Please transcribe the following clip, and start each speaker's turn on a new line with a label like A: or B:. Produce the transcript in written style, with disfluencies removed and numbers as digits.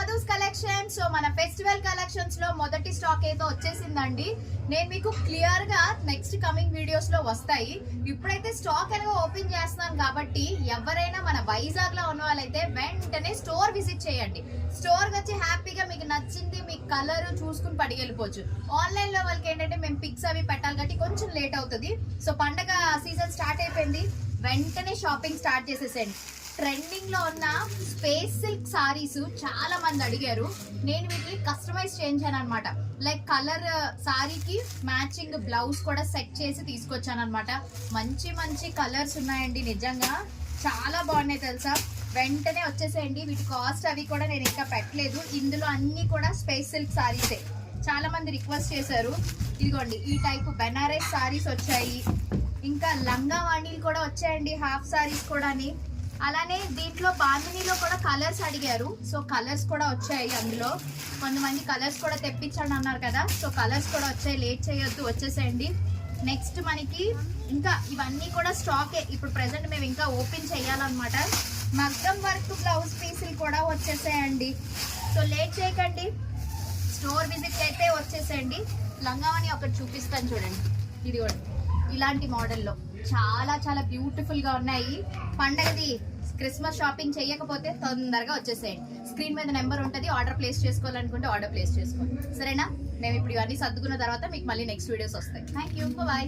A: Madhu's collection. So మన festival collections లో మొదటి స్టాక్ అయితే వచ్చేసిందండి. నేను మీకు క్లియర్ గా నెక్స్ట్ కమింగ్ వీడియోస్ లో వస్తాయి. ఇప్పుడైతే స్టాక్ ఎలాగో ఓపెన్ చేస్తున్నాను కాబట్టి ఎవరైనా మన వైజాగ్ లో ఉన్న వాళ్ళైతే వెంటనే స్టోర్ విజిట్ చేయండి. స్టోర్ వచ్చి హ్యాపీగా మీకు నచ్చింది మీ కలర్ చూసుకుని పడిగెళ్ళిపోవచ్చు. ఆన్లైన్ లో వాళ్ళకి ఏంటంటే మేము పిక్స్ అవి పెట్టాలి కాబట్టి కొంచెం లేట్ అవుతుంది. సో పండగ సీజన్ స్టార్ట్ అయిపోయింది, వెంటనే షాపింగ్ స్టార్ట్ చేసేసేయండి. ట్రెండింగ్ లో ఉన్న స్పేస్ సిల్క్ సారీస్ చాలా మంది అడిగారు. నేను వీటిని కస్టమైజ్ చేయించాను అనమాట. లైక్ కలర్ సారీకి మ్యాచింగ్ బ్లౌజ్ కూడా సెట్ చేసి తీసుకొచ్చాను అనమాట. మంచి మంచి కలర్స్ ఉన్నాయండి, నిజంగా చాలా బాగున్నాయి తెలుసా. వెంటనే వచ్చేసేయండి. వీటి కాస్ట్ అవి కూడా నేను ఇంకా పెట్టలేదు. ఇందులో అన్ని కూడా స్పేస్ సిల్క్ సారీసే. చాలా మంది రిక్వెస్ట్ చేశారు. ఇదిగోండి ఈ టైప్ బెనారస్ సారీస్ వచ్చాయి, ఇంకా లంగా వాణీలు కూడా వచ్చాయండి, హాఫ్ సారీస్ కూడా. అలానే దీంట్లో బాందినీలో కూడా కలర్స్ అడిగారు. సో కలర్స్ కూడా వచ్చాయి. అందులో కొంతమంది కలర్స్ కూడా తెప్పించండి అన్నారు కదా, సో కలర్స్ కూడా వచ్చాయి. లేట్ చేయొద్దు, వచ్చేసేయండి. నెక్స్ట్ మనకి ఇంకా ఇవన్నీ కూడా స్టాకే. ఇప్పుడు ప్రెసెంట్ మేము ఇంకా ఓపెన్ చేయాలన్నమాట. మగ్గం వర్క్ బ్లౌజ్ పీసులు కూడా వచ్చేసాయండి. సో లేట్ చేయకండి, స్టోర్ విజిట్ అయితే వచ్చేసేయండి. లంగావని ఒకటి చూపిస్తాను చూడండి. ఇది కూడా ఇలాంటి మోడల్లో చాలా చాలా బ్యూటిఫుల్ గా ఉన్నాయి. పండగది క్రిస్మస్ షాపింగ్ చేయకపోతే తొందరగా వచ్చేసేయండి. స్క్రీన్ మీద నెంబర్ ఉంటుంది, ఆర్డర్ ప్లేస్ చేసుకోవాలనుకుంటే ఆర్డర్ ప్లేస్ చేసుకోండి. సరేనా? మేము ఇప్పుడు ఇవన్నీ సర్దుకున్న తర్వాత మీకు మళ్ళీ నెక్స్ట్ వీడియోస్ వస్తాయి. Thank you, bye.